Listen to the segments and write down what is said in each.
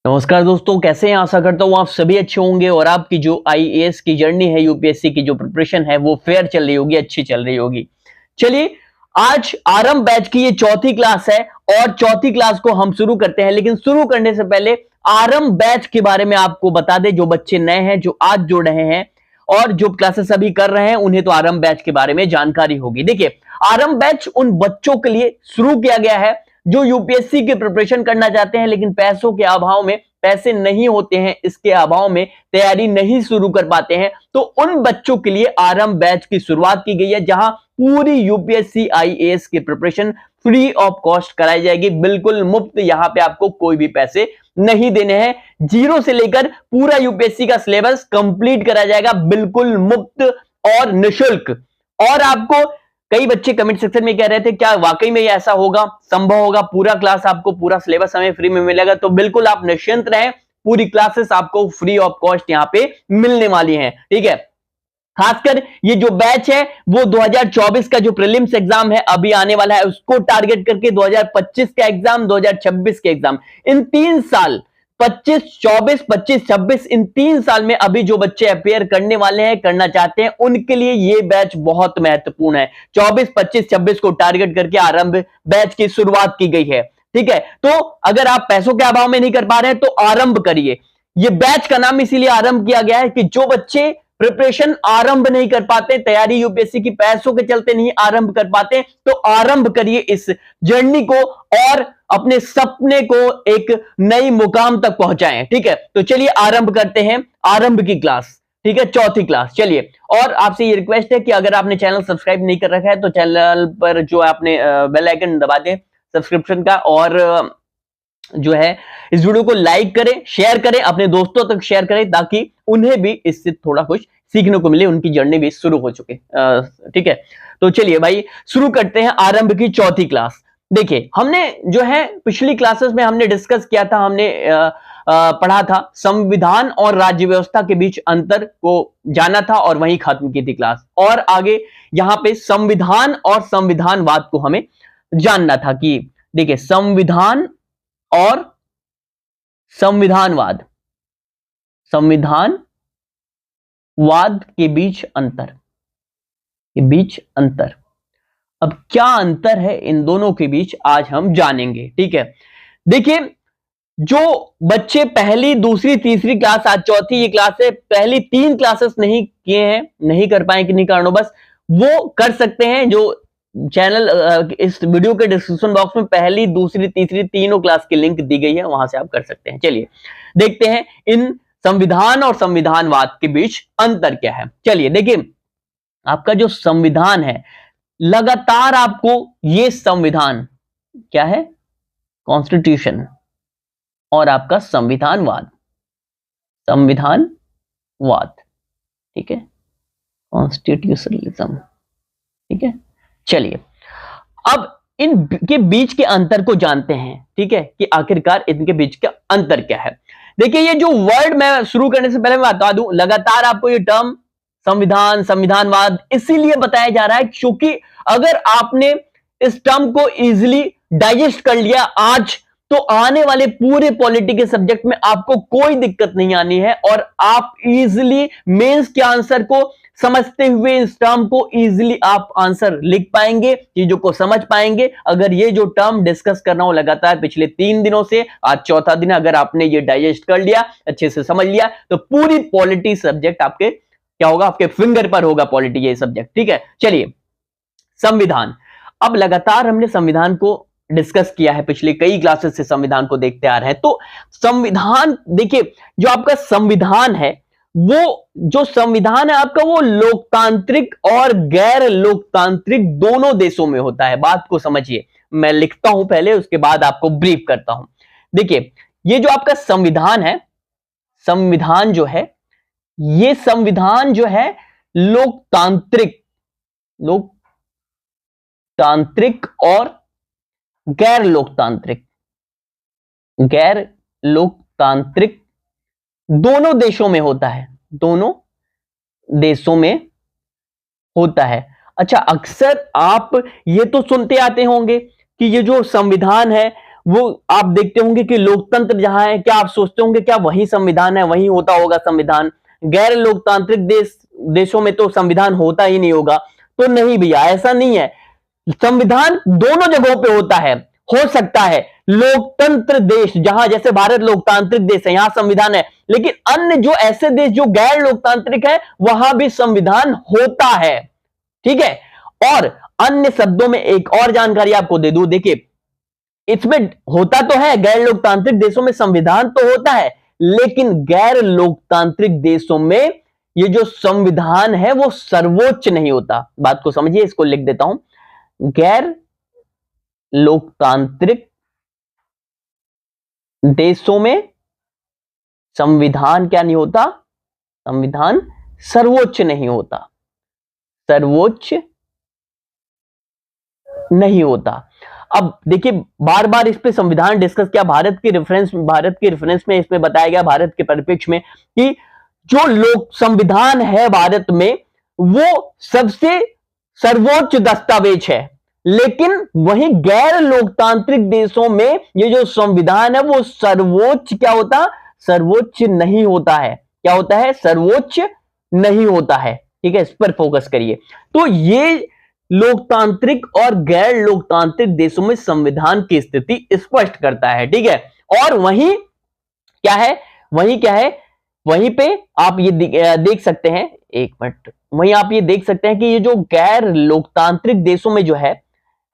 नमस्कार दोस्तों, कैसे हैं। आशा करता हूँ आप सभी अच्छे होंगे और आपकी जो आईएएस की जर्नी है, यूपीएससी की जो प्रिपरेशन है वो फेयर चल रही होगी, अच्छी चल रही होगी। चलिए, आज आरंभ बैच की ये चौथी क्लास है और चौथी क्लास को हम शुरू करते हैं। लेकिन शुरू करने से पहले आरंभ बैच के बारे में आपको बता दें, जो बच्चे नए हैं, जो आज जुड़ रहे हैं और जो क्लासेस अभी कर रहे हैं, उन्हें तो आरंभ बैच के बारे में जानकारी होगी। देखिए, आरंभ बैच उन बच्चों के लिए शुरू किया गया है जो यूपीएससी की प्रिपरेशन करना चाहते हैं, लेकिन पैसों के अभाव में, पैसे नहीं होते हैं, इसके अभाव में तैयारी नहीं शुरू कर पाते हैं। तो उन बच्चों के लिए आरंभ बैच की शुरुआत की गई है, जहां पूरी यूपीएससी आईएएस की प्रिपरेशन फ्री ऑफ कॉस्ट कराई जाएगी, बिल्कुल मुफ्त। यहां पे आपको कोई भी पैसे नहीं देने हैं। जीरो से लेकर पूरा यूपीएससी का सिलेबस कंप्लीट कराया जाएगा, बिल्कुल मुफ्त और निःशुल्क। और आपको कई बच्चे कमेंट सेक्शन में कह रहे थे, क्या वाकई में ये ऐसा होगा, संभव होगा, पूरा क्लास आपको, पूरा सिलेबस हमें फ्री में मिलेगा? तो बिल्कुल आप निश्चिंत रहें, पूरी क्लासेस आपको फ्री ऑफ कॉस्ट यहां पे मिलने वाली हैं। ठीक है, खासकर ये जो बैच है वो 2024 का जो प्रीलिम्स एग्जाम है अभी आने वाला है, उसको टारगेट करके 2025 का एग्जाम, 2026 के एग्जाम, इन 3 साल 25, 24, 25, 26, इन 3 साल में अभी जो बच्चे अपेयर करने वाले हैं, करना चाहते हैं, उनके लिए ये बैच बहुत महत्वपूर्ण है। 24, 25, 26 को टारगेट करके आरंभ बैच की शुरुआत की गई है। ठीक है, तो अगर आप पैसों के अभाव में नहीं कर पा रहे हैं तो आरंभ करिए। ये बैच का नाम इसीलिए आरंभ किया गया है कि जो बच्चे प्रिपरेशन आरंभ नहीं कर पाते, तैयारी यूपीएससी की पैसों के चलते नहीं आरंभ कर पाते, तो आरंभ करिए इस जर्नी को और अपने सपने को एक नई मुकाम तक पहुंचाएं। ठीक है, तो चलिए आरंभ करते हैं आरंभ की क्लास। ठीक है, चौथी क्लास। चलिए, और आपसे ये रिक्वेस्ट है कि अगर आपने चैनल सब्सक्राइब नहीं कर रखा है तो चैनल पर जो आपने बेल आइकन दबा दें सब्सक्रिप्शन का, और जो है इस वीडियो को लाइक करें, शेयर करें, अपने दोस्तों तक शेयर करें, ताकि उन्हें भी इससे थोड़ा कुछ सीखने को मिले, उनकी जर्नी भी शुरू हो चुके। ठीक है, तो चलिए भाई शुरू करते हैं आरंभ की चौथी क्लास। देखिए, हमने जो है पिछली क्लासेस में हमने डिस्कस किया था, हमने पढ़ा था संविधान और राज्य व्यवस्था के बीच अंतर को जाना था और वहीं खत्म की थी क्लास। और आगे यहां पे संविधान और संविधानवाद को हमें जानना था कि देखिए, संविधान और संविधानवाद, संविधानवाद के बीच अंतर, अब क्या अंतर है इन दोनों के बीच, आज हम जानेंगे। ठीक है, देखिए, जो बच्चे पहली, दूसरी, तीसरी क्लास, आज चौथी ये क्लास है, पहली 3 क्लासेस नहीं किए हैं, नहीं कर पाए किन्हीं कारणों, बस वो कर सकते हैं। जो चैनल इस वीडियो के डिस्क्रिप्शन बॉक्स में पहली, दूसरी, तीसरी तीनों क्लास की लिंक दी गई है, वहां से आप कर सकते हैं। चलिए देखते हैं इन संविधान और संविधानवाद के बीच अंतर क्या है। चलिए देखिए, आपका जो संविधान है, लगातार आपको ये संविधान क्या है, कॉन्स्टिट्यूशन, और आपका संविधानवाद, ठीक है, कॉन्स्टिट्यूशनलिज्म। ठीक है, चलिए अब इनके बीच के अंतर को जानते हैं। ठीक है, कि आखिरकार इनके बीच का अंतर क्या है। देखिए, ये जो वर्ड, मैं शुरू करने से पहले मैं बता दूं, लगातार आपको ये टर्म संविधान, संविधानवाद इसीलिए बताया जा रहा है क्योंकि अगर आपने इस टर्म को इजीली डाइजेस्ट कर लिया आज, तो आने वाले पूरे पॉलिटी के सब्जेक्ट में आपको कोई दिक्कत नहीं आनी है और आप इजीली मेंस के आंसर को समझते हुए इस टर्म को इजीली आप आंसर लिख पाएंगे, चीजों को समझ पाएंगे। अगर ये जो टर्म डिस्कस करना हो लगातार पिछले 3 दिनों से, आज चौथा दिन, अगर आपने ये डाइजेस्ट कर लिया, अच्छे से समझ लिया, तो पूरी पॉलिटी सब्जेक्ट आपके क्या होगा, आपके फिंगर पर होगा पॉलिटी ये सब्जेक्ट। ठीक है, चलिए संविधान, अब लगातार हमने संविधान को डिस्कस किया है, पिछले कई क्लासेस से संविधान को देखते आ रहे हैं। तो संविधान, देखिए, जो आपका संविधान है, वो जो संविधान है आपका, वो लोकतांत्रिक और गैर लोकतांत्रिक दोनों देशों में होता है। बात को समझिए, मैं लिखता हूं पहले, उसके बाद आपको ब्रीफ करता हूं। देखिए, ये जो आपका संविधान है, संविधान जो है, ये संविधान जो है लोकतांत्रिक और गैर लोकतांत्रिक दोनों देशों में होता है, दोनों देशों में होता है। अच्छा, अक्सर आप ये तो सुनते आते होंगे कि ये जो संविधान है वो आप देखते होंगे कि लोकतंत्र जहां है, क्या आप सोचते होंगे क्या वही संविधान है, वही होता होगा संविधान? गैर लोकतांत्रिक देशों में तो संविधान होता ही नहीं होगा। तो नहीं भैया, ऐसा नहीं है। संविधान दोनों जगहों पे होता है। हो सकता है लोकतंत्र देश जहां, जैसे भारत लोकतांत्रिक देश है, यहां संविधान है, लेकिन अन्य जो ऐसे देश जो गैर लोकतांत्रिक है वहां भी संविधान होता है। ठीक है। और अन्य शब्दों में एक और जानकारी आपको दे दूं, देखिए इसमें होता तो है, गैर लोकतांत्रिक देशों में संविधान तो होता है, लेकिन गैर लोकतांत्रिक देशों में ये जो संविधान है वो सर्वोच्च नहीं होता। बात को समझिए, इसको लिख देता हूं। गैर लोकतांत्रिक देशों में संविधान क्या नहीं होता? संविधान सर्वोच्च नहीं होता, सर्वोच्च नहीं होता। अब देखिए, बार बार इस पे संविधान डिस्कस किया, भारत के रेफरेंस में इसमें बताया गया, भारत के परिप्रेक्ष्य में, कि जो लोक संविधान है भारत में वो सबसे सर्वोच्च दस्तावेज है, लेकिन वहीं गैर लोकतांत्रिक देशों में ये जो संविधान है वो सर्वोच्च क्या होता? सर्वोच्च नहीं होता है। क्या होता है? सर्वोच्च नहीं होता है। ठीक है, इस पर फोकस करिए। तो ये लोकतांत्रिक और गैर लोकतांत्रिक देशों में संविधान की स्थिति स्पष्ट करता है। ठीक है। और वहीं क्या है, वहीं पे आप ये देख सकते हैं, एक मिनट, वहीं आप ये देख सकते हैं कि ये जो गैर लोकतांत्रिक देशों में जो है,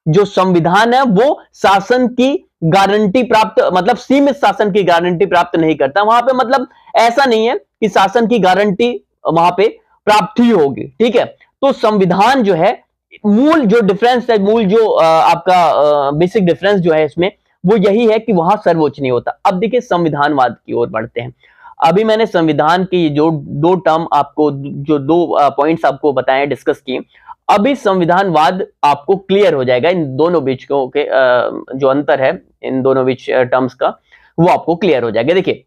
जो संविधान है वो शासन की गारंटी प्राप्त, मतलब सीमित शासन की गारंटी प्राप्त नहीं करता। वहां पे मतलब ऐसा नहीं है कि शासन की गारंटी वहां पे प्राप्त ही होगी। ठीक है। तो संविधान जो है, मूल जो डिफरेंस है, मूल जो आपका बेसिक डिफरेंस जो है इसमें, वो यही है कि वहां सर्वोच्च नहीं होता। अब देखिए संविधानवाद की ओर बढ़ते हैं। अभी मैंने संविधान की जो दो टर्म आपको, जो दो पॉइंट्स आपको बताए, डिस्कस किए, अभी संविधानवाद आपको क्लियर हो जाएगा। इन दोनों बीच के जो अंतर है इन दोनों बीच टर्म्स का, वो आपको क्लियर हो जाएगा। देखिए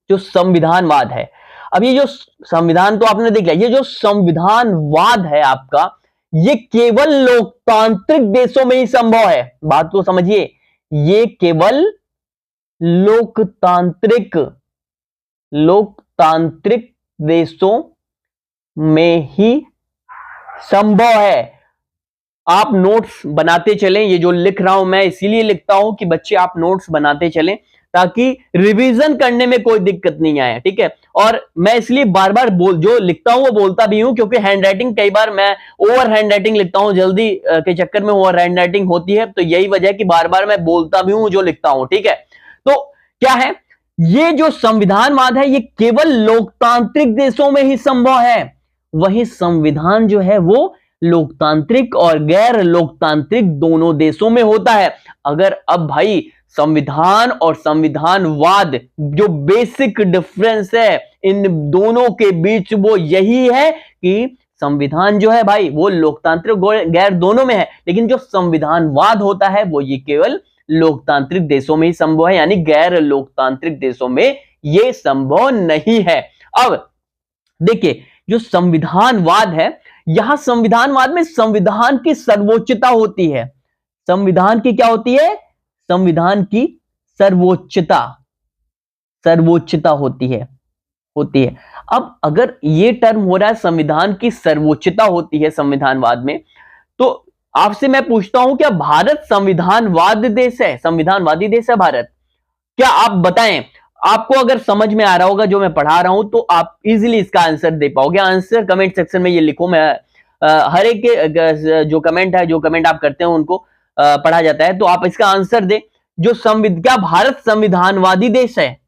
जो संविधानवाद है, अब ये जो संविधान तो आपने देख लिया, ये जो संविधानवाद है आपका, ये केवल लोकतांत्रिक देशों में ही संभव है। बात को समझिए, ये केवल लोकतांत्रिक देशों में ही संभव है। आप नोट्स बनाते चलें, ये जो लिख रहा हूं मैं इसीलिए लिखता हूं कि बच्चे आप नोट्स बनाते चलें ताकि रिवीजन करने में कोई दिक्कत नहीं आए। ठीक है। और मैं इसलिए बार बार जो लिखता हूं वो बोलता भी हूं, क्योंकि हैंडराइटिंग कई बार मैं ओवर हैंडराइटिंग लिखता हूं, जल्दी के चक्कर में ओवर हैंडराइटिंग होती है, तो यही वजह है कि बार बार मैं बोलता भी हूं जो लिखता हूं। ठीक है। तो क्या है, ये जो संविधानवाद है ये केवल लोकतांत्रिक देशों में ही संभव है। वही संविधान जो है वो लोकतांत्रिक और गैर लोकतांत्रिक दोनों देशों में होता है। अगर अब भाई संविधान और संविधानवाद जो बेसिक डिफरेंस है इन दोनों के बीच, वो यही है कि संविधान जो है भाई वो लोकतांत्रिक गैर दोनों में है, लेकिन जो संविधानवाद होता है वो ये केवल लोकतांत्रिक देशों में ही संभव है, यानी गैर लोकतांत्रिक देशों में ये संभव नहीं है। अब देखिए जो संविधानवाद है, यहां संविधानवाद में संविधान की सर्वोच्चता होती है। संविधान की क्या होती है? संविधान की सर्वोच्चता होती है। अब अगर ये टर्म हो रहा है संविधान की सर्वोच्चता होती है संविधानवाद में, तो आपसे मैं पूछता हूं, क्या भारत संविधानवादी देश है भारत? क्या आप बताएं, आपको अगर समझ में आ रहा होगा जो मैं पढ़ा रहा हूं तो आप इजीली इसका आंसर दे पाओगे। आंसर कमेंट सेक्शन में ये लिखो, मैं हर एक के जो कमेंट आप करते हैं उनको पढ़ा जाता है, तो आप इसका आंसर दे। क्या भारत संविधानवादी देश है?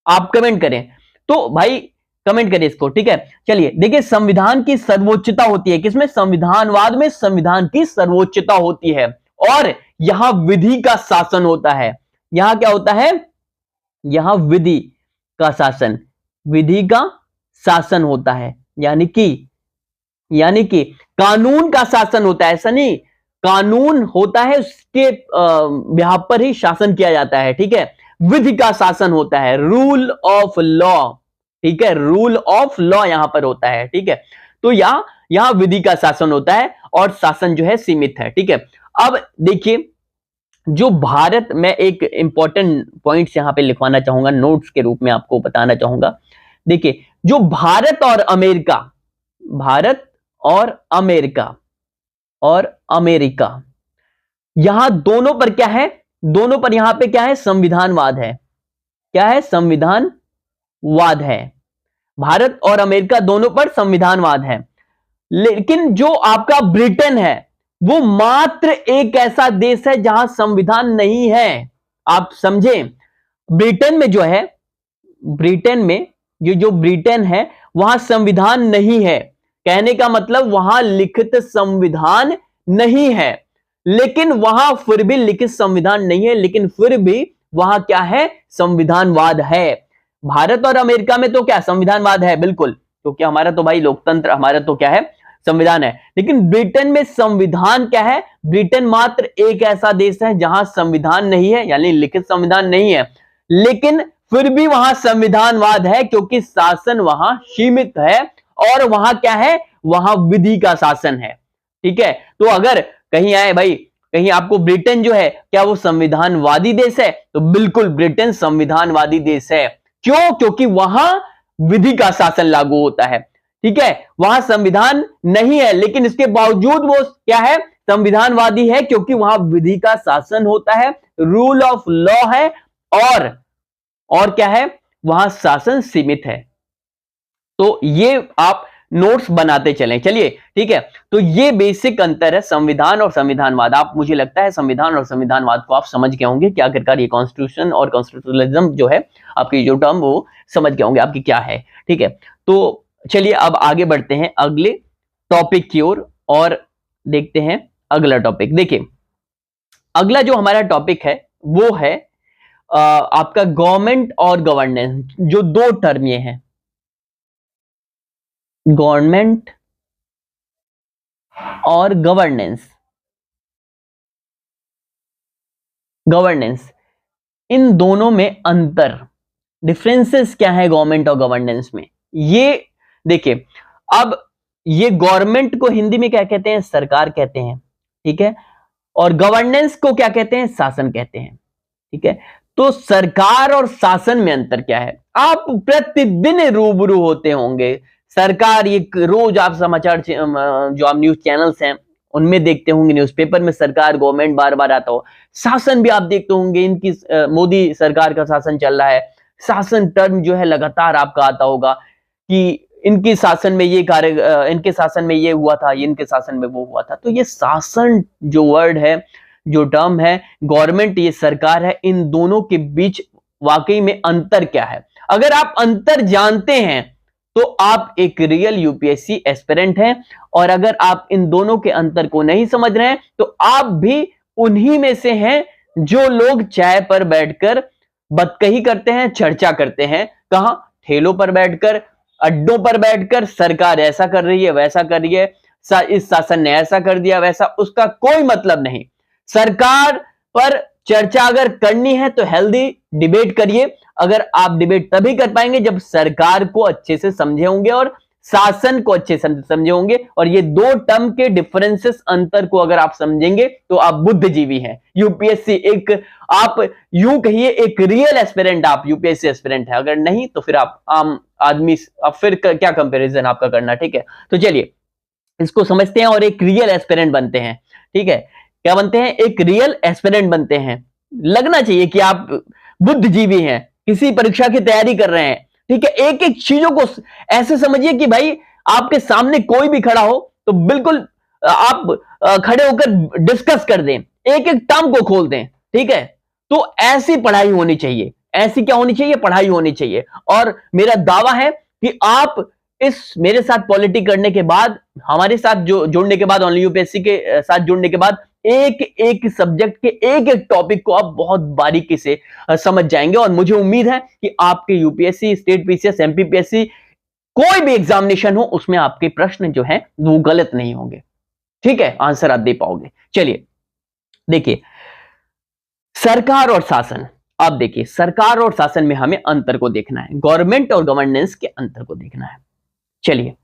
आप कमेंट करें, तो भाई कमेंट करिए इसको। ठीक है। चलिए देखिए, संविधान की सर्वोच्चता होती है किसमें? संविधानवाद में संविधान की सर्वोच्चता होती है, और यहां विधि का शासन होता है। यहां क्या होता है? यहां विधि का शासन होता है, यानी कि कानून का शासन होता है। ऐसा नहीं, कानून होता है उसके बिहाफ पर ही शासन किया जाता है। ठीक है। विधि का शासन होता है, रूल ऑफ लॉ। ठीक है, रूल ऑफ लॉ यहां पर होता है। ठीक है। तो यहां विधि का शासन होता है और शासन जो है सीमित है। ठीक है। अब देखिए, जो भारत, मैं एक इंपॉर्टेंट पॉइंट्स यहां पे लिखवाना चाहूंगा, नोट्स के रूप में आपको बताना चाहूंगा। देखिए, जो भारत और अमेरिका, भारत और अमेरिका और अमेरिका, यहां दोनों पर क्या है, दोनों पर यहां पे क्या है, संविधानवाद है। क्या है, संविधानवाद है। भारत और अमेरिका दोनों पर संविधानवाद है। लेकिन जो आपका ब्रिटेन है, वो मात्र एक ऐसा देश है जहां संविधान नहीं है। आप समझें, ब्रिटेन में जो है, ब्रिटेन में जो ब्रिटेन है, वहां संविधान नहीं है। कहने का मतलब वहां लिखित संविधान नहीं है। लेकिन वहां फिर भी लिखित संविधान नहीं है, लेकिन फिर भी वहां क्या है, संविधानवाद है। भारत और अमेरिका में तो क्या संविधानवाद है, बिल्कुल, क्योंकि हमारा तो भाई लोकतंत्र, हमारा तो क्या है, संविधान है। लेकिन ब्रिटेन में संविधान क्या है, ब्रिटेन मात्र एक ऐसा देश है जहां संविधान नहीं है, यानी लिखित संविधान नहीं है, लेकिन फिर भी वहां संविधानवाद है, क्योंकि शासन वहां सीमित है और वहां क्या है, वहां विधि का शासन है। ठीक है, तो अगर कहीं आए भाई, कहीं आपको ब्रिटेन जो है, क्या वो संविधानवादी देश है, तो बिल्कुल ब्रिटेन संविधानवादी देश है। क्यों? क्योंकि वहां विधि का शासन लागू होता है। ठीक है, वहां संविधान नहीं है, लेकिन इसके बावजूद वो क्या है, संविधानवादी है, क्योंकि वहां विधि का शासन होता है, रूल ऑफ लॉ है, और क्या है, वहां शासन सीमित है। तो ये आप नोट्स बनाते चलें, चलिए, ठीक है। तो ये बेसिक अंतर है संविधान और संविधानवाद। आप, मुझे लगता है संविधान और संविधानवाद को आप समझ गए होंगे कि आखिरकार ये कॉन्स्टिट्यूशन और कॉन्स्टिट्यूशनलिज्म जो है, आपकी जो टर्म, वो समझ गए होंगे आपकी क्या है। ठीक है, तो चलिए अब आगे बढ़ते हैं अगले टॉपिक की ओर और देखते हैं अगला टॉपिक। देखिए, अगला जो हमारा टॉपिक है वो है आपका गवर्नमेंट और गवर्नेंस। जो दो टर्म ये हैं, गवर्नमेंट और गवर्नेंस, गवर्नेंस, इन दोनों में अंतर, डिफरेंसेस क्या है गवर्नमेंट और गवर्नेंस में, ये देखिए। अब ये गवर्नमेंट को हिंदी में क्या कहते हैं, सरकार कहते हैं। ठीक है, और गवर्नेंस को क्या कहते हैं, शासन कहते हैं। ठीक है, तो सरकार और शासन में अंतर क्या है, आप प्रतिदिन रूबरू होते होंगे। सरकार, ये रोज आप समाचार, जो आप न्यूज चैनल्स हैं उनमें देखते होंगे, न्यूज़पेपर में सरकार, गवर्नमेंट बार बार आता हो। शासन भी आप देखते होंगे, इनकी मोदी सरकार का शासन चल रहा है, शासन टर्म जो है लगातार आपका आता होगा कि इनके शासन में ये कार्य, इनके शासन में ये हुआ था, इनके शासन में वो हुआ था। तो ये शासन जो वर्ड है, जो टर्म है, गवर्नमेंट, ये सरकार है, इन दोनों के बीच वाकई में अंतर क्या है। अगर आप अंतर जानते हैं तो आप एक रियल यूपीएससी एस्पिरेंट हैं, और अगर आप इन दोनों के अंतर को नहीं समझ रहे हैं तो आप भी उन्हीं में से हैं जो लोग चाय पर बैठकर बतकही करते हैं, चर्चा करते हैं। कहां? ठेलों पर बैठकर, अड्डों पर बैठकर, सरकार ऐसा कर रही है, वैसा कर रही है, इस शासन ने ऐसा कर दिया, वैसा, उसका कोई मतलब नहीं। सरकार पर चर्चा अगर करनी है तो हेल्दी डिबेट करिए। अगर आप डिबेट तभी कर पाएंगे जब सरकार को अच्छे से समझे होंगे और शासन को अच्छे से समझे होंगे, और ये दो टर्म के डिफरेंसेस, अंतर को अगर आप समझेंगे तो आप बुद्धिजीवी हैं। यूपीएससी एक, आप यूं कहिए एक रियल एस्पिरेंट, आप यूपीएससी एस्पिरेंट है। अगर नहीं तो फिर आप आम आदमी, अब फिर क्या कंपैरिजन आपका करना। ठीक है, तो चलिए इसको समझते हैं और एक रियल एस्पिरेंट बनते हैं। ठीक है, क्या बनते हैं? एक रियल एस्पिरेंट बनते हैं। लगना चाहिए कि आप बुद्धिजीवी हैं, किसी परीक्षा की तैयारी कर रहे हैं। ठीक है, एक एक चीजों को ऐसे समझिए कि भाई आपके सामने कोई भी खड़ा हो तो बिल्कुल आप खड़े होकर डिस्कस कर दें, एक एक टर्म को खोल दें। ठीक है, तो ऐसी पढ़ाई होनी चाहिए। ऐसी क्या होनी चाहिए? पढ़ाई होनी चाहिए। और मेरा दावा है कि आप इस मेरे साथ पॉलिटिक्स करने के बाद, हमारे साथ जो जुड़ने के बाद, ऑनली यूपीएससी के साथ जुड़ने के बाद, एक एक सब्जेक्ट के एक एक टॉपिक को आप बहुत बारीकी से समझ जाएंगे। और मुझे उम्मीद है कि आपके यूपीएससी, स्टेट पीसीएस, एमपीपीएससी, कोई भी एग्जामिनेशन हो, उसमें आपके प्रश्न जो हैं वो गलत नहीं होंगे। ठीक है, आंसर आप दे पाओगे। चलिए देखिए, सरकार और शासन। आप देखिए, सरकार और शासन में हमें अंतर को देखना है, गवर्नमेंट और गवर्नेंस के अंतर को देखना है। चलिए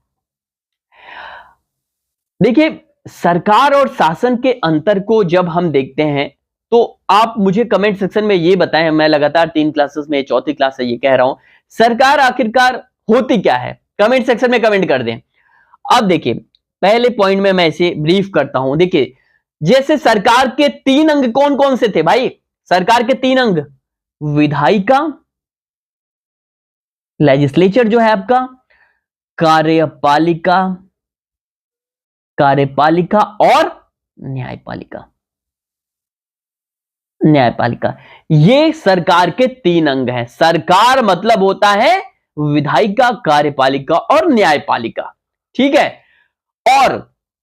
देखिए, सरकार और शासन के अंतर को जब हम देखते हैं तो आप मुझे कमेंट सेक्शन में ये बताएं, मैं लगातार 3 क्लासेस में चौथी क्लास से ये कह रहा हूं, सरकार आखिरकार होती क्या है? कमेंट सेक्शन में कमेंट कर दें। अब देखिए, पहले पॉइंट में मैं इसे ब्रीफ करता हूं। देखिए, जैसे सरकार के 3 अंग कौन कौन से थे भाई? सरकार के 3 अंग, विधायिका, लेजिस्लेचर जो है आपका, कार्यपालिका, कार्यपालिका और न्यायपालिका, न्यायपालिका। ये सरकार के 3 अंग हैं। सरकार मतलब होता है विधायिका, कार्यपालिका और न्यायपालिका, ठीक है। और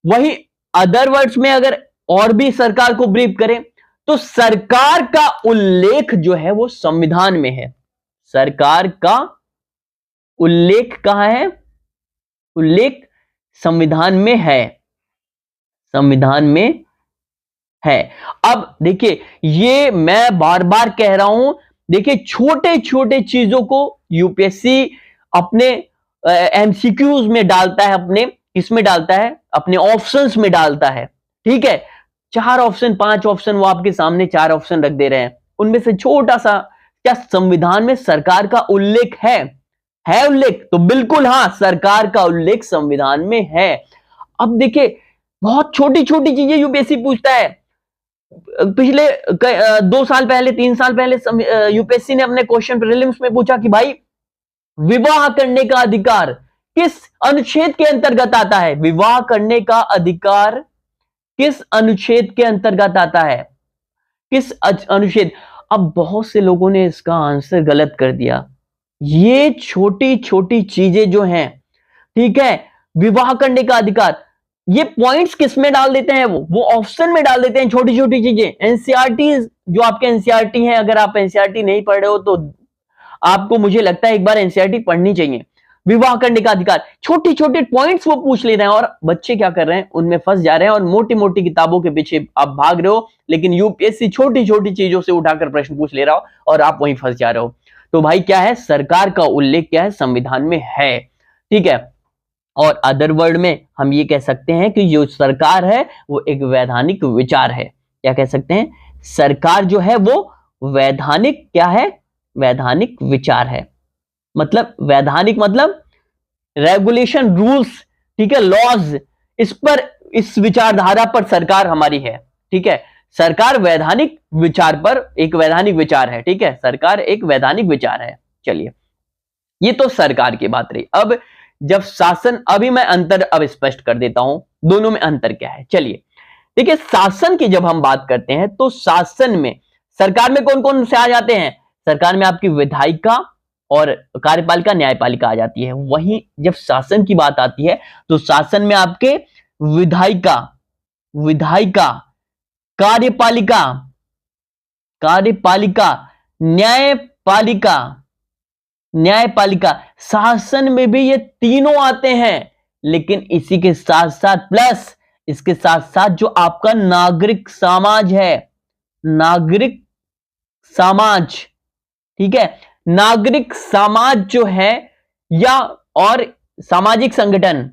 वही अदर वर्ड्स में अगर और भी सरकार को ब्रीफ करें तो सरकार का उल्लेख जो है वो संविधान में है। सरकार का उल्लेख कहां है? उल्लेख संविधान में है, संविधान में है। अब देखिए, ये मैं बार बार कह रहा हूं, देखिए छोटे छोटे चीजों को यूपीएससी अपने एमसीक्यूज में डालता है, अपने इसमें डालता है, अपने ऑप्शंस में डालता है, ठीक है। 4 ऑप्शन 5 ऑप्शन वो आपके सामने 4 ऑप्शन रख दे रहे हैं, उनमें से छोटा सा, क्या संविधान में सरकार का उल्लेख है उल्लेख? तो बिल्कुल हां, सरकार का उल्लेख संविधान में है। अब देखिए, बहुत छोटी छोटी चीजें यूपीएससी पूछता है। पिछले 2 साल पहले 3 साल पहले यूपीएससी ने अपने क्वेश्चन प्रीलिम्स में पूछा कि भाई विवाह करने का अधिकार किस अनुच्छेद के अंतर्गत आता है? विवाह करने का अधिकार किस अनुच्छेद के अंतर्गत आता है? किस अनुच्छेद? अब बहुत से लोगों ने इसका आंसर गलत कर दिया। ये छोटी छोटी चीजें जो हैं, ठीक है, विवाह करने का अधिकार, ये पॉइंट्स किस में डाल देते हैं? वो ऑप्शन में डाल देते हैं, छोटी छोटी चीजें। एनसीईआरटी जो आपके एनसीईआरटी हैं, अगर आप एनसीईआरटी नहीं पढ़ रहे हो तो आपको, मुझे लगता है, एक बार एनसीईआरटी पढ़नी चाहिए। विवाह करने का अधिकार, छोटे छोटे पॉइंट्स वो पूछ ले रहे हैं और बच्चे क्या कर रहे हैं? उनमें फंस जा रहे हैं और मोटी मोटी किताबों के पीछे आप भाग रहे हो, लेकिन यूपीएससी छोटी छोटी चीजों से उठाकर प्रश्न पूछ ले रहा हो और आप वहीं फंस जा रहे हो। तो भाई क्या है? सरकार का उल्लेख क्या है? संविधान में है, ठीक है। और अदर वर्ड में हम ये कह सकते हैं कि जो सरकार है वो एक वैधानिक विचार है। क्या कह सकते हैं? सरकार जो है वो वैधानिक क्या है? वैधानिक विचार है। मतलब वैधानिक मतलब रेगुलेशन, रूल्स, ठीक है, लॉज, इस पर, इस विचारधारा पर सरकार हमारी है, ठीक है। सरकार वैधानिक विचार पर एक वैधानिक विचार है, ठीक है। सरकार एक वैधानिक विचार है। चलिए, ये तो सरकार की बात रही। अब जब शासन, अभी मैं अंतर अब स्पष्ट कर देता हूं, दोनों में अंतर क्या है। चलिए देखिए, शासन की जब हम बात करते हैं तो शासन में, सरकार में कौन कौन से आ जाते हैं? सरकार में आपकी विधायिका और कार्यपालिका, न्यायपालिका आ जाती है। वहीं जब शासन की बात आती है तो शासन में आपके विधायिका, विधायिका, कार्यपालिका, कार्यपालिका, न्यायपालिका, न्यायपालिका, शासन में भी ये तीनों आते हैं। लेकिन इसी के साथ साथ प्लस, इसके साथ साथ जो आपका नागरिक समाज है, नागरिक समाज, ठीक है, नागरिक समाज जो है, या और सामाजिक संगठन,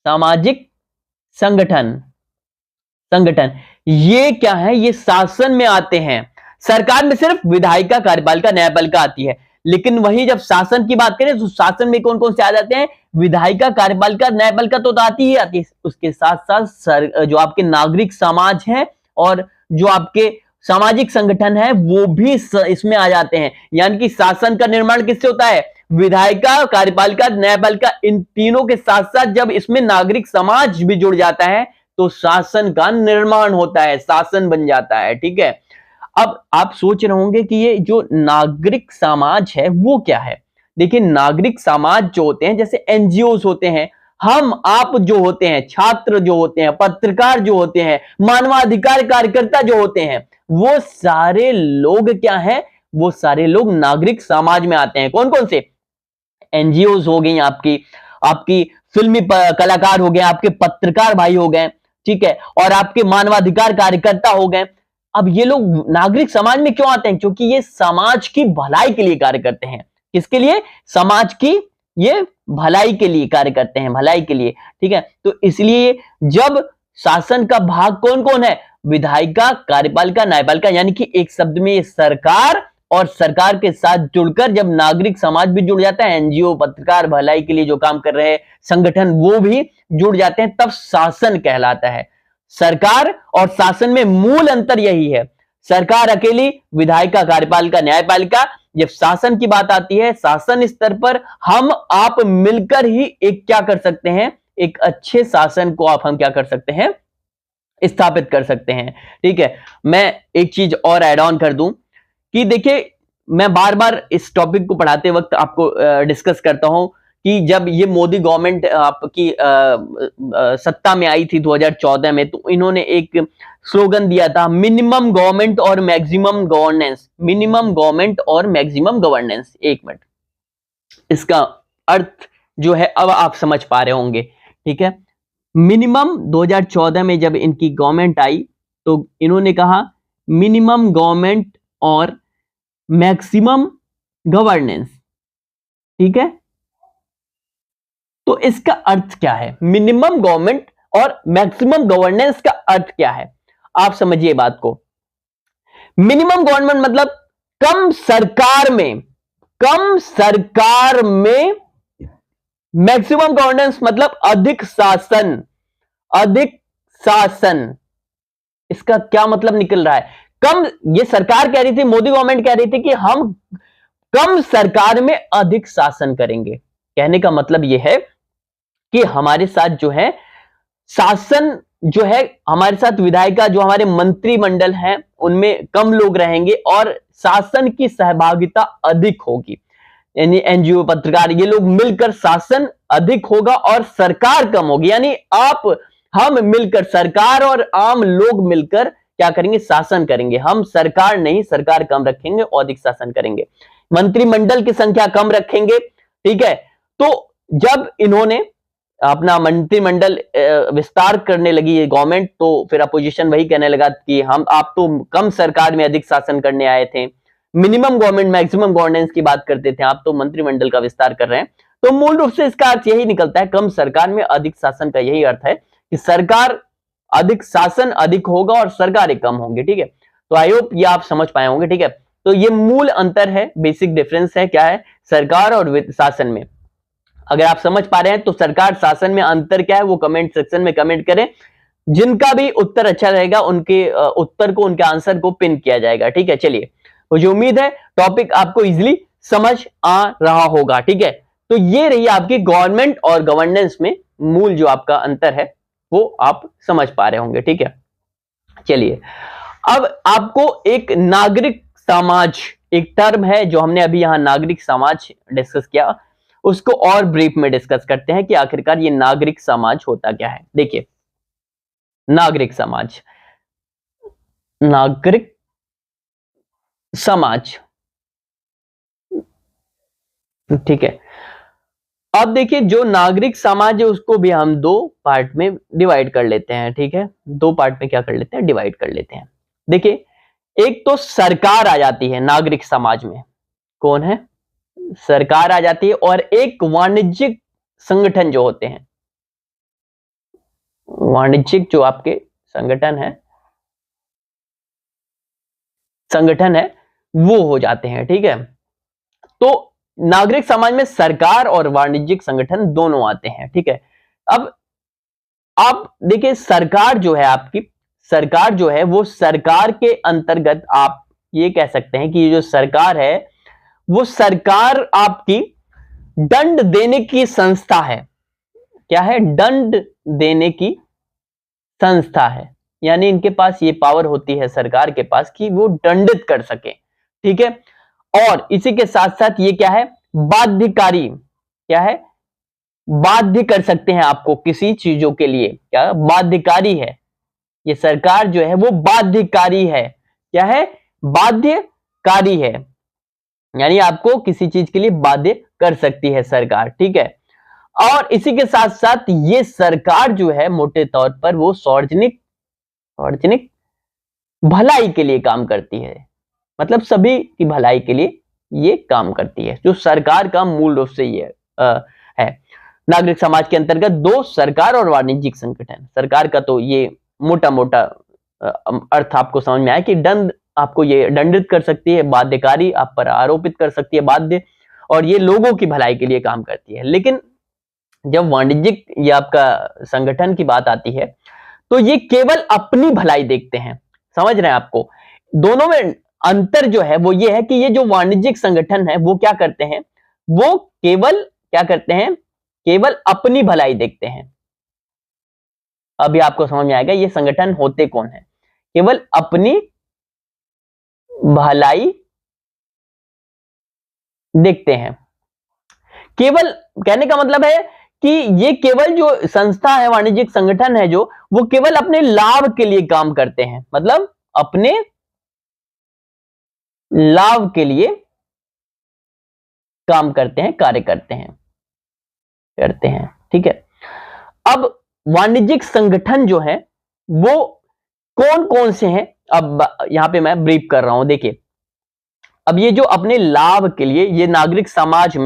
सामाजिक संगठन, संगठन, ये क्या है? ये शासन में आते हैं। सरकार में सिर्फ विधायिका, कार्यपालिका, न्यायपालिका आती है। लेकिन वही जब शासन की बात करें तो शासन में कौन कौन से आ जाते हैं? विधायिका, कार्यपालिका, न्यायपालिका तो आती ही आती है। उसके साथ साथ जो आपके नागरिक समाज है और जो आपके सामाजिक संगठन है वो भी इसमें आ जाते हैं। यानी कि शासन का निर्माण किससे होता है? विधायिका, कार्यपालिका, न्यायपालिका, इन तीनों के साथ साथ जब इसमें नागरिक समाज भी जुड़ जाता है तो शासन का निर्माण होता है, शासन बन जाता है, ठीक है। अब आप सोच रहे होंगे कि ये जो नागरिक समाज है वो क्या है। देखिए, नागरिक समाज जो होते हैं, जैसे एनजीओ होते हैं, हम आप जो होते हैं, छात्र जो होते हैं, पत्रकार जो होते हैं, मानवाधिकार कार्यकर्ता जो होते हैं, वो सारे लोग क्या हैं? वो सारे लोग नागरिक समाज में आते हैं। कौन कौन से? एनजीओ हो गई आपकी, आपकी फिल्मी कलाकार हो गए, आपके पत्रकार भाई हो गए, ठीक है, और आपके मानवाधिकार कार्यकर्ता हो गए। अब ये लोग नागरिक समाज में क्यों आते हैं? क्योंकि ये समाज की भलाई के लिए कार्य करते हैं। किसके लिए? समाज की ये भलाई के लिए कार्य करते हैं, भलाई के लिए, ठीक है। तो इसलिए जब शासन का भाग कौन कौन है? विधायिका, कार्यपालिका, न्यायपालिका, यानी कि एक शब्द में ये सरकार, और सरकार के साथ जुड़कर जब नागरिक समाज भी जुड़ जाता है, एनजीओ, पत्रकार भलाई के लिए जो काम कर रहे हैं संगठन, वो भी जुड़ जाते हैं, तब शासन कहलाता है। सरकार और शासन में मूल अंतर यही है, सरकार अकेली, विधायिका, कार्यपालिका, न्यायपालिका। जब शासन की बात आती है, शासन स्तर पर हम आप मिलकर ही एक क्या कर सकते हैं, एक अच्छे शासन को हम क्या कर सकते हैं, स्थापित कर सकते हैं। ठीक है, मैं एक चीज और ऐड ऑन कर दूं कि देखिए, मैं बार बार इस टॉपिक को पढ़ाते वक्त आपको डिस्कस करता हूं कि जब ये मोदी गवर्नमेंट आपकी सत्ता में आई थी 2014 में, तो इन्होंने एक स्लोगन दिया था, मिनिमम गवर्नमेंट और मैक्सिमम गवर्नेंस। मिनिमम गवर्नमेंट और मैक्सिमम गवर्नेंस। एक मिनट, इसका अर्थ जो है अब आप समझ पा रहे होंगे। ठीक है, मिनिमम 2014 में जब इनकी गवर्नमेंट आई तो इन्होंने कहा मिनिमम गवर्नमेंट और मैक्सिमम गवर्नेंस। ठीक है, तो इसका अर्थ क्या है? मिनिमम गवर्नमेंट और मैक्सिमम गवर्नेंस का अर्थ क्या है, आप समझिए बात को। मिनिमम गवर्नमेंट मतलब कम सरकार में, कम सरकार में, मैक्सिमम गवर्नेंस मतलब अधिक शासन, अधिक शासन। इसका क्या मतलब निकल रहा है? कम, ये सरकार कह रही थी, मोदी गवर्नमेंट कह रही थी कि हम कम सरकार में अधिक शासन करेंगे। कहने का मतलब यह है कि हमारे साथ जो है शासन जो है, हमारे साथ विधायिका, जो हमारे मंत्रिमंडल हैं, उनमें कम लोग रहेंगे और शासन की सहभागिता अधिक होगी। यानी एनजीओ, पत्रकार, ये लोग मिलकर शासन अधिक होगा और सरकार कम होगी। यानी आप हम मिलकर, सरकार और आम लोग मिलकर क्या करेंगे? शासन करेंगे। हम सरकार नहीं, सरकार कम रखेंगे और अधिक शासन करेंगे। मंत्रिमंडल की संख्या कम रखेंगे। ठीक है, तो जब इन्होंने अपना मंत्रिमंडल विस्तार करने लगी ये गवर्नमेंट, तो फिर अपोजिशन वही कहने लगा कि आप तो कम सरकार में अधिक शासन करने आए थे, मिनिमम गवर्नमेंट मैक्सिमम गवर्नेंस की बात करते थे, आप तो मंत्रिमंडल का विस्तार कर रहे हैं। तो मूल रूप से इसका अर्थ यही निकलता है, कम सरकार में अधिक शासन का यही अर्थ है कि सरकार अधिक, शासन अधिक होगा और सरकारें कम होंगी। ठीक है, तो आई होप ये आप समझ पाए होंगे। ठीक है, तो ये मूल अंतर है, बेसिक डिफरेंस है, क्या है, सरकार और शासन में। अगर आप समझ पा रहे हैं तो सरकार शासन में अंतर क्या है वो कमेंट सेक्शन में कमेंट करें। जिनका भी उत्तर अच्छा रहेगा उनके उत्तर को, उनके आंसर को पिन किया जाएगा। ठीक है, चलिए, मुझे उम्मीद है टॉपिक आपको इजीली समझ आ रहा होगा। ठीक है, तो ये रही आपकी गवर्नमेंट और गवर्नेंस में मूल जो आपका अंतर है वो आप समझ पा रहे होंगे। ठीक है, चलिए, अब आपको एक नागरिक समाज, एक टर्म है जो हमने अभी यहां नागरिक समाज डिस्कस किया, उसको और ब्रीफ में डिस्कस करते हैं कि आखिरकार ये नागरिक समाज होता क्या है। देखिए, नागरिक समाज, नागरिक समाज। ठीक है, अब देखिए, जो नागरिक समाज है उसको भी हम दो पार्ट में डिवाइड कर लेते हैं। ठीक है, दो पार्ट में क्या कर लेते हैं, डिवाइड कर लेते हैं। देखिए, एक तो सरकार आ जाती है नागरिक समाज में, कौन है, सरकार आ जाती है, और एक वाणिज्यिक संगठन जो होते हैं, वाणिज्यिक जो आपके संगठन है वो हो जाते हैं। ठीक है, तो नागरिक समाज में सरकार और वाणिज्यिक संगठन दोनों आते हैं। ठीक है, अब आप देखिए, सरकार जो है आपकी, सरकार जो है वो सरकार के अंतर्गत आप ये कह सकते हैं कि ये जो सरकार है वो सरकार आपकी दंड देने की संस्था है। क्या है? दंड देने की संस्था है। यानी इनके पास ये पावर होती है सरकार के पास कि वो दंडित कर सके। ठीक है, और इसी के साथ साथ ये क्या है, बाध्यकारी, क्या है, बाध्य कर सकते हैं आपको किसी चीजों के लिए, क्या बाध्यकारी है, ये सरकार जो है वो बाध्यकारी है। क्या है? बाध्यकारी है, यानी आपको किसी चीज के लिए बाध्य कर सकती है सरकार। ठीक है, और इसी के साथ साथ ये सरकार जो है मोटे तौर पर वो सार्वजनिक भलाई के लिए काम करती है, मतलब सभी की भलाई के लिए ये काम करती है, जो सरकार का मूल रूप से ये है। नागरिक समाज के अंतर्गत 2 सरकार और वाणिज्यिक संगठन। सरकार का तो ये मोटा मोटा अर्थ आपको समझ में आया कि दंड आपको ये दंडित कर सकती है, बाध्यकारी आप पर आरोपित कर सकती है बाध्य, और ये लोगों की भलाई के लिए काम करती है। लेकिन जब वाणिज्यिक ये आपका संगठन की बात आती है तो ये केवल अपनी भलाई देखते हैं। समझ रहे हैं आपको, दोनों में अंतर जो है वो ये है कि ये जो वाणिज्यिक संगठन है वो क्या करते हैं, वो केवल क्या करते हैं, केवल अपनी भलाई देखते हैं। अभी आपको समझ में आएगा ये संगठन होते कौन है, केवल अपनी भलाई देखते हैं। केवल कहने का मतलब है कि ये केवल जो संस्था है, वाणिज्यिक संगठन है जो, वो केवल अपने लाभ के लिए काम करते हैं, मतलब अपने लाभ के लिए काम करते हैं, कार्य करते हैं। ठीक है। अब वाणिज्यिक संगठन जो है वो कौन कौन से हैं, अब यहां पे मैं ब्रीफ कर रहा हूं। देखिए, अब ये जो अपने लाभ के लिए, ये नागरिक समाज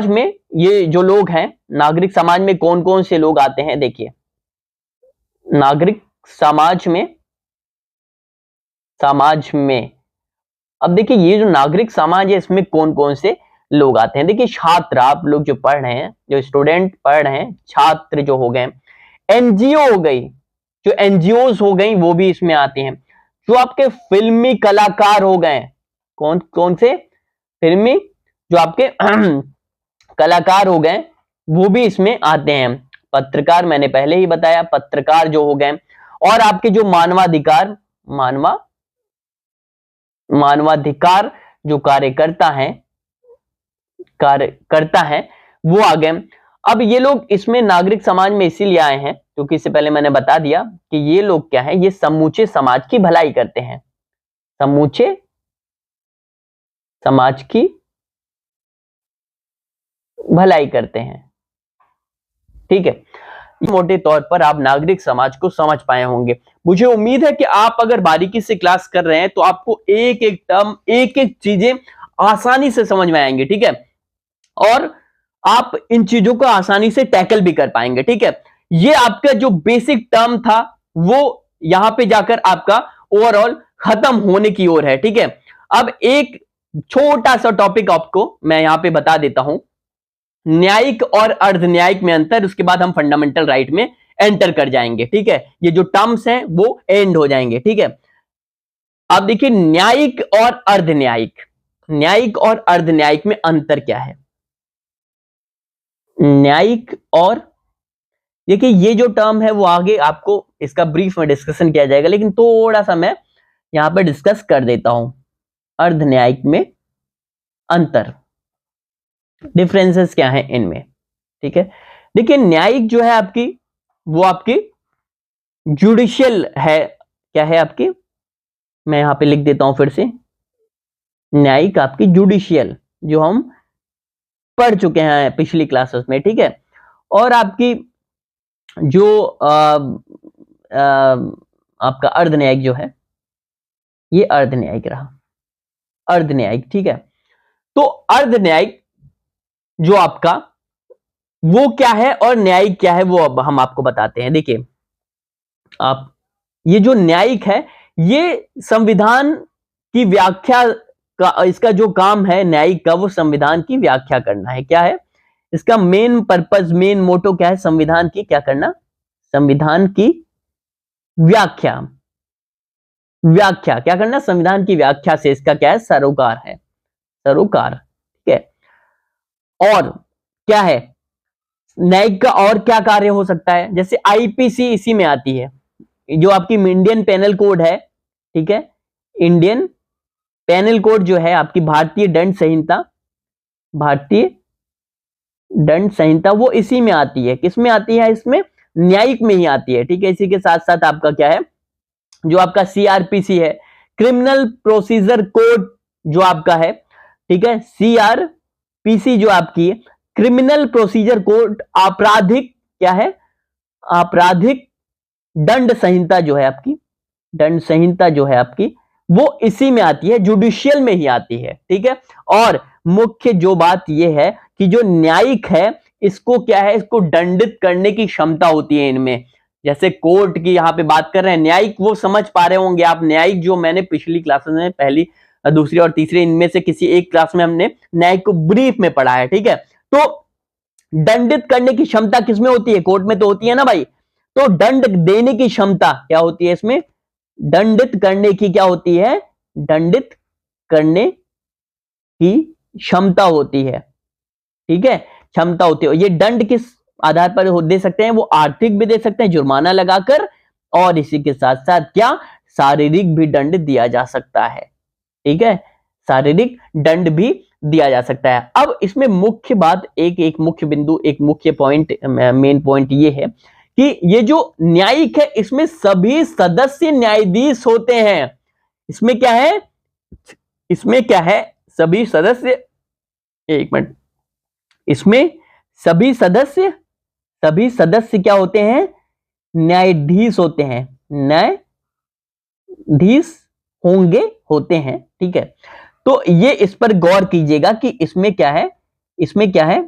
में ये जो लोग हैं, नागरिक समाज में कौन कौन से लोग आते हैं, देखिए नागरिक समाज में अब देखिए ये जो नागरिक समाज है इसमें कौन कौन से लोग आते हैं। देखिए छात्र, आप लोग जो पढ़ रहे हैं, जो स्टूडेंट पढ़ रहे हैं, छात्र जो हो गए, एनजीओ हो गई, जो एनजीओज हो गई वो भी इसमें आती हैं, जो आपके फिल्मी कलाकार हो गए, कौन कौन से फिल्मी जो आपके कलाकार हो गए वो भी इसमें आते हैं। पत्रकार मैंने पहले ही बताया, पत्रकार जो हो गए, और आपके जो मानवाधिकार जो कार्यकर्ता है वो आ गए। अब ये लोग इसमें नागरिक समाज में इसीलिए आए हैं क्योंकि इससे पहले मैंने बता दिया कि ये लोग क्या है, ये समूचे समाज की भलाई करते हैं, समूचे समाज की भलाई करते हैं। ठीक है, मोटे तौर पर आप नागरिक समाज को समझ पाए होंगे। मुझे उम्मीद है कि आप अगर बारीकी से क्लास कर रहे हैं तो आपको एक एक टर्म, एक एक चीजें आसानी से समझ में आएंगे। ठीक है, और आप इन चीजों को आसानी से टैकल भी कर पाएंगे। ठीक है, ये आपका जो बेसिक टर्म था वो यहां पे जाकर आपका ओवरऑल खत्म होने की ओर है। ठीक है, अब एक छोटा सा टॉपिक आपको मैं यहां पे बता देता हूं, न्यायिक और अर्ध न्यायिक में अंतर, उसके बाद हम फंडामेंटल राइट में एंटर कर जाएंगे। ठीक है, ये जो टर्म्स हैं वो एंड हो जाएंगे। ठीक है, अब देखिए न्यायिक और अर्ध न्यायिक, न्यायिक और अर्ध न्यायिक में अंतर क्या है। न्यायिक और, देखिए ये जो टर्म है वो आगे आपको इसका ब्रीफ में डिस्कशन किया जाएगा, लेकिन थोड़ा सा मैं यहां पर डिस्कस कर देता हूं। अर्ध न्यायिक में अंतर, डिफरेंसेस क्या है इनमें। ठीक है, देखिए न्यायिक जो है आपकी, वो आपकी जुडिशियल है, क्या है आपकी, मैं यहां पे लिख देता हूं फिर से, न्यायिक आपकी जुडिशियल, जो हम पढ़ चुके हैं पिछली क्लासेस में। ठीक है, और आपकी जो आपका अर्ध न्यायिक जो है, ये अर्ध न्यायिक रहा, अर्ध न्यायिक। ठीक है, तो अर्ध न्यायिक जो आपका वो क्या है और न्यायिक क्या है वो अब हम आपको बताते हैं। देखिए आप, ये जो न्यायिक है ये संविधान की व्याख्या का, इसका जो काम है न्यायिक का, वो संविधान की व्याख्या करना है। क्या है इसका मेन पर्पस, मेन मोटो क्या है, संविधान की क्या करना, संविधान की व्याख्या, व्याख्या क्या करना, संविधान की व्याख्या से इसका क्या है, सरोकार है, सरोकार। ठीक है, और क्या है न्यायिक का और क्या कार्य हो सकता है, जैसे आईपीसी इसी में आती है, जो आपकी इंडियन पेनल कोड है। ठीक है, इंडियन पेनल कोड जो है आपकी, भारतीय दंड संहिता, भारतीय दंड संहिता, वो इसी में आती है। किस में आती है, इसमें न्यायिक में ही आती है। ठीक है, इसी के साथ साथ आपका क्या है, जो आपका सीआरपीसी है, क्रिमिनल प्रोसीजर कोड जो आपका है। ठीक है, सीआरपीसी जो आपकी है, क्रिमिनल प्रोसीजर कोड, आपराधिक क्या है, आपराधिक दंड संहिता जो है आपकी, दंड संहिता जो है आपकी, वो इसी में आती है, जुडिशियल में ही आती है। ठीक है, और मुख्य जो बात यह है कि जो न्यायिक है इसको क्या है, इसको दंडित करने की क्षमता होती है इनमें। जैसे कोर्ट की यहां पे बात कर रहे हैं, न्यायिक वो समझ पा रहे होंगे आप, न्यायिक जो मैंने पिछली क्लासेस में पहली दूसरी और तीसरी इनमें से किसी एक क्लास में हमने न्यायिक को ब्रीफ में पढ़ा है, ठीक है। तो दंडित करने की क्षमता किसमें होती है, कोर्ट में तो होती है ना भाई। तो दंड देने की क्षमता क्या होती है इसमें, दंडित करने की क्या होती है, दंडित करने की क्षमता होती है, ठीक है, क्षमता होती है। ये दंड किस आधार पर दे सकते हैं, वो आर्थिक भी दे सकते हैं जुर्माना लगाकर, और इसी के साथ साथ क्या, शारीरिक भी दंड दिया जा सकता है, ठीक है, शारीरिक दंड भी दिया जा सकता है। अब इसमें मुख्य बात, एक मुख्य बिंदु, एक मुख्य पॉइंट, मेन पॉइंट ये है कि ये जो न्यायिक है इसमें सभी सदस्य न्यायाधीश होते हैं। इसमें क्या है, इसमें क्या है, सभी सदस्य, एक मिनट, इसमें सभी सदस्य क्या होते हैं, न्यायाधीश होते हैं, न्यायाधीश होते हैं, ठीक है। तो ये इस पर गौर कीजिएगा कि इसमें क्या है, इसमें क्या है,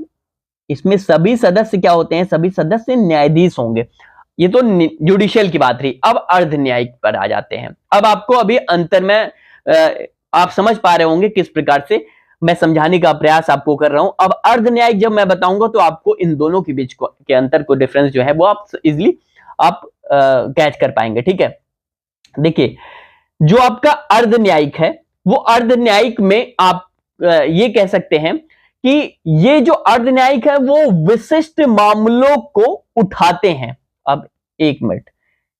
इसमें सभी सदस्य क्या होते हैं, सभी सदस्य न्यायाधीश होंगे। ये तो जुडिशियल की बात रही। अब अर्ध न्यायिक पर आ जाते हैं। अब आपको अभी अंतर में आप समझ पा रहे होंगे किस प्रकार से मैं समझाने का प्रयास आपको कर रहा हूं। अब अर्ध न्यायिक जब मैं बताऊंगा तो आपको इन दोनों के बीच के अंतर को, डिफरेंस जो है वो आप इजिली आप कैच कर पाएंगे, ठीक है। देखिए, जो आपका अर्ध न्यायिक है, वो अर्ध न्यायिक में आप ये कह सकते हैं कि ये जो अर्ध न्यायिक है वो विशिष्ट मामलों को उठाते हैं। अब एक मिनट,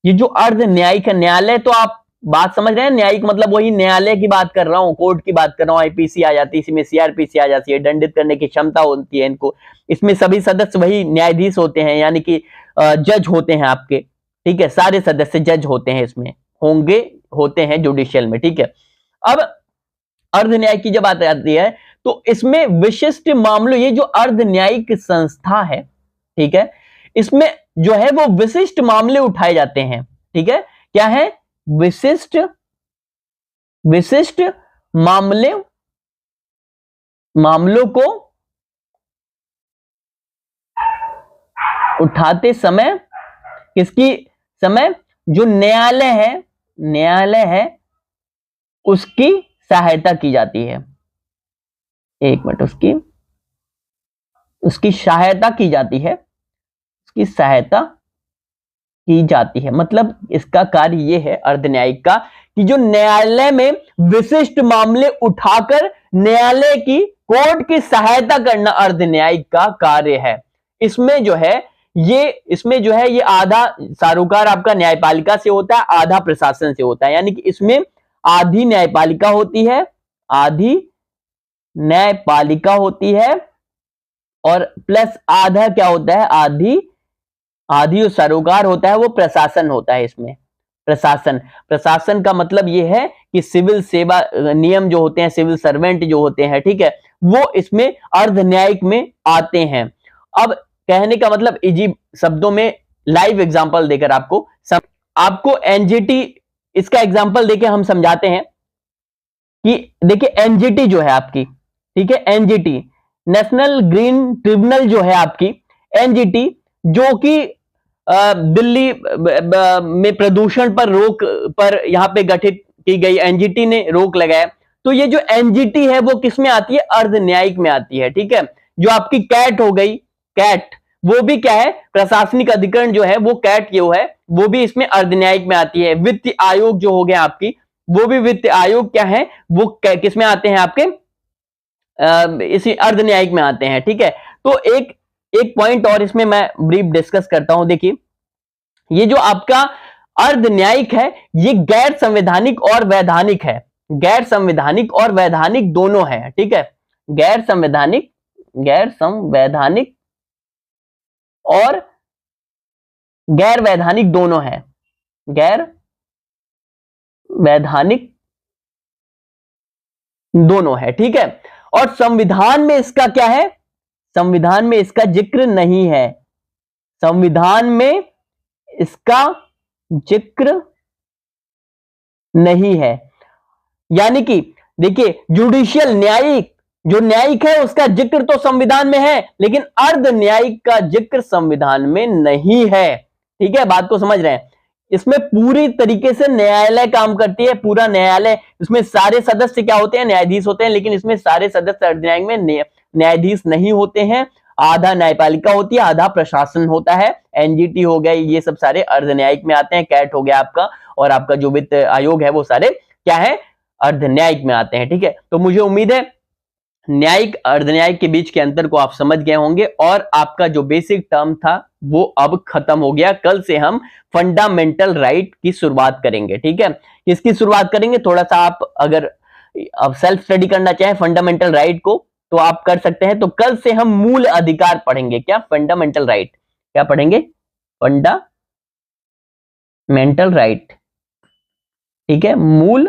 ये जो अर्ध न्यायिक है, न्यायालय, तो आप बात समझ रहे हैं, न्यायिक मतलब वही न्यायालय की बात कर रहा हूं, कोर्ट की बात कर रहा हूं, आईपीसी आ जाती है, इसमें सीआरपीसी आ जाती है, दंडित करने की क्षमता होती है इनको। इसमें सभी सदस्य वही न्यायाधीश होते हैं, यानी कि जज होते हैं आपके, ठीक है, सारे सदस्य जज होते हैं, इसमें होते हैं जुडिशियल में, ठीक है। अब अर्ध न्यायिक की जब बात आती है तो इसमें विशिष्ट मामलों, ये जो अर्ध न्यायिक संस्था है, ठीक है, इसमें जो है वो विशिष्ट मामले उठाए जाते हैं, ठीक है। क्या है, विशिष्ट मामलों को उठाते समय, किसकी समय, जो न्यायालय है उसकी सहायता की जाती है। एक मिनट, उसकी सहायता की जाती है, उसकी सहायता की जाती है। मतलब इसका कार्य यह है अर्ध न्यायिक का कि जो न्यायालय में विशिष्ट मामले उठाकर न्यायालय की, कोर्ट की सहायता करना अर्ध न्यायिक का कार्य है। इसमें जो है ये आधा सारोकार आपका न्यायपालिका से होता है, आधा प्रशासन से होता है, यानी कि इसमें आधी न्यायपालिका होती है, आधी न्यायपालिका होती है, और प्लस आधा क्या होता है, आधी जो सरोकार होता है वो प्रशासन होता है। इसमें प्रशासन का मतलब ये है कि सिविल सेवा नियम जो होते हैं, सिविल सर्वेंट जो होते हैं, ठीक है, वो इसमें अर्ध न्यायिक में आते हैं। अब कहने का मतलब इजी शब्दों में लाइव एग्जांपल देकर आपको एनजीटी, इसका एग्जांपल देके हम समझाते हैं कि देखिए एनजीटी जो है आपकी, ठीक है, एनजीटी नेशनल ग्रीन ट्रिब्यूनल जो है आपकी, एनजीटी जो कि दिल्ली में प्रदूषण पर रोक पर यहां पे गठित की गई एनजीटी ने रोक लगाया। तो ये जो एनजीटी है वो किसमें आती है, अर्ध न्यायिक में आती है, ठीक है। जो आपकी कैट हो गई, कैट वो भी क्या है, प्रशासनिक अधिकरण जो है वो कैट जो है वो भी इसमें अर्ध न्यायिक में आती है। वित्त आयोग जो हो गया आपकी, वो भी वित्त आयोग क्या है, वो किसमें आते हैं आपके, इसी अर्ध न्यायिक में आते हैं, ठीक है। तो एक पॉइंट और इसमें मैं ब्रीफ डिस्कस करता हूं। देखिए, ये जो आपका अर्ध न्यायिक है ये गैर संवैधानिक और वैधानिक है, गैर संवैधानिक और वैधानिक दोनों है, ठीक है, गैर संवैधानिक और गैर वैधानिक दोनों है, गैर वैधानिक दोनों है, ठीक है। और संविधान में इसका क्या है, संविधान में इसका जिक्र नहीं है, संविधान में इसका जिक्र नहीं है। यानी कि देखिए जुडिशियल न्यायिक जो न्यायिक है उसका जिक्र तो संविधान में है, लेकिन अर्ध न्यायिक का जिक्र संविधान में नहीं है। ठीक है, बात को समझ रहे हैं। इसमें पूरी तरीके से न्यायालय काम करती है, पूरा न्यायालय। इसमें सारे सदस्य क्या होते हैं? न्यायाधीश होते हैं, लेकिन इसमें सारे सदस्य अर्ध न्यायिक में न्यायाधीश नहीं होते हैं। आधा न्यायपालिका होती है, आधा प्रशासन होता है। एनजीटी हो गए, ये सब सारे अर्ध न्यायिक में आते हैं। कैट हो गया आपका, और आपका जो वित्त आयोग है वो सारे क्या है? अर्ध न्यायिक में आते हैं। ठीक है, तो मुझे उम्मीद है न्यायिक अर्ध न्यायिक के बीच के अंतर को आप समझ गए होंगे, और आपका जो बेसिक टर्म था वो अब खत्म हो गया। कल से हम फंडामेंटल राइट की शुरुआत करेंगे। ठीक है, इसकी शुरुआत करेंगे। थोड़ा सा आप अगर अब सेल्फ स्टडी करना चाहें फंडामेंटल राइट को तो आप कर सकते हैं। तो कल से हम मूल अधिकार पढ़ेंगे। क्या? Fundamental right. क्या पढ़ेंगे? Fundamental right. ठीक है, मूल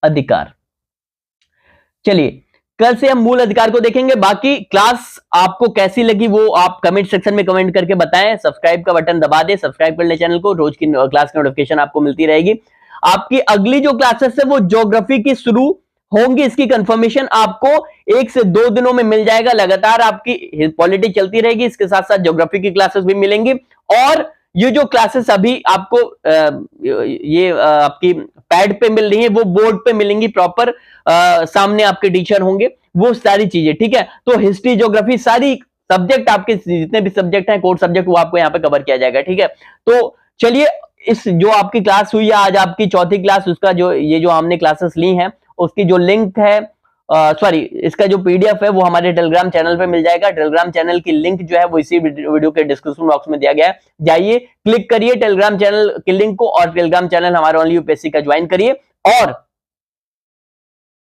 अधिकार। चलिए, कल से हम मूल अधिकार को देखेंगे। बाकी क्लास आपको कैसी लगी वो आप कमेंट सेक्शन में कमेंट करके बताएं। सब्सक्राइब का बटन दबा दें, सब्सक्राइब कर ले चैनल को। रोज की क्लास की नोटिफिकेशन आपको मिलती रहेगी। आपकी अगली जो क्लासेस है वो ज्योग्राफी की शुरू होंगी। इसकी कंफर्मेशन आपको 1 से 2 दिनों में मिल जाएगा। लगातार आपकी पॉलिटी चलती रहेगी, इसके साथ साथ ज्योग्राफी की क्लासेस भी मिलेंगी। और ये जो क्लासेस अभी आपको आपकी पैड पे मिल रही है वो बोर्ड पे मिलेंगी प्रॉपर। सामने आपके टीचर होंगे, वो सारी चीजें। ठीक है, तो हिस्ट्री, ज्योग्राफी, सारी सब्जेक्ट आपके जितने भी सब्जेक्ट हैं, कोर सब्जेक्ट, वो आपको यहाँ पे कवर किया जाएगा। ठीक है, तो चलिए, इस जो आपकी क्लास हुई है आज, आपकी चौथी क्लास, उसका जो ये जो हमने क्लासेस ली हैं उसकी जो लिंक है, सॉरी, इसका जो पीडीएफ है वो हमारे टेलीग्राम चैनल पे मिल जाएगा। टेलीग्राम चैनल की लिंक जो है वो इसी वीडियो के डिस्क्रिप्शन बॉक्स में दिया गया है। जाइए, क्लिक करिए टेलीग्राम चैनल की लिंक को, और टेलीग्राम चैनल हमारा ओनली यूपीएससी का ज्वाइन करिए, और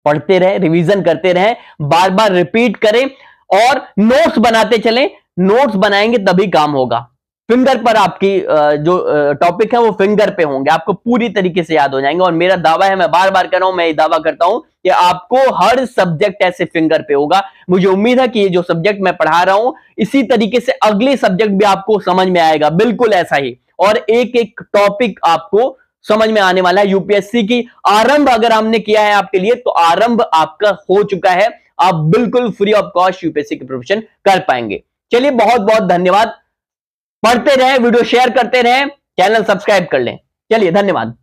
पढ़ते रहे, रिवीजन करते रहे, बार बार रिपीट करें, और नोट्स बनाते चलें। नोट्स बनाएंगे तभी काम होगा। फिंगर पर आपकी जो टॉपिक है वो फिंगर पे होंगे, आपको पूरी तरीके से याद हो जाएंगे। और मेरा दावा है, मैं बार बार कर रहा हूं, मैं ये दावा करता हूं कि आपको हर सब्जेक्ट ऐसे फिंगर पे होगा। मुझे उम्मीद है कि ये जो सब्जेक्ट मैं पढ़ा रहा हूं इसी तरीके से अगले सब्जेक्ट भी आपको समझ में आएगा, बिल्कुल ऐसा ही। और एक एक टॉपिक आपको समझ में आने वाला है। यूपीएससी की आरंभ अगर हमने किया है आपके लिए, तो आरंभ आपका हो चुका है। आप बिल्कुल फ्री ऑफ कॉस्ट यूपीएससी की प्रिपरेशन कर पाएंगे। चलिए, बहुत बहुत धन्यवाद। पढ़ते रहें, वीडियो शेयर करते रहें, चैनल सब्सक्राइब कर लें। चलिए, धन्यवाद।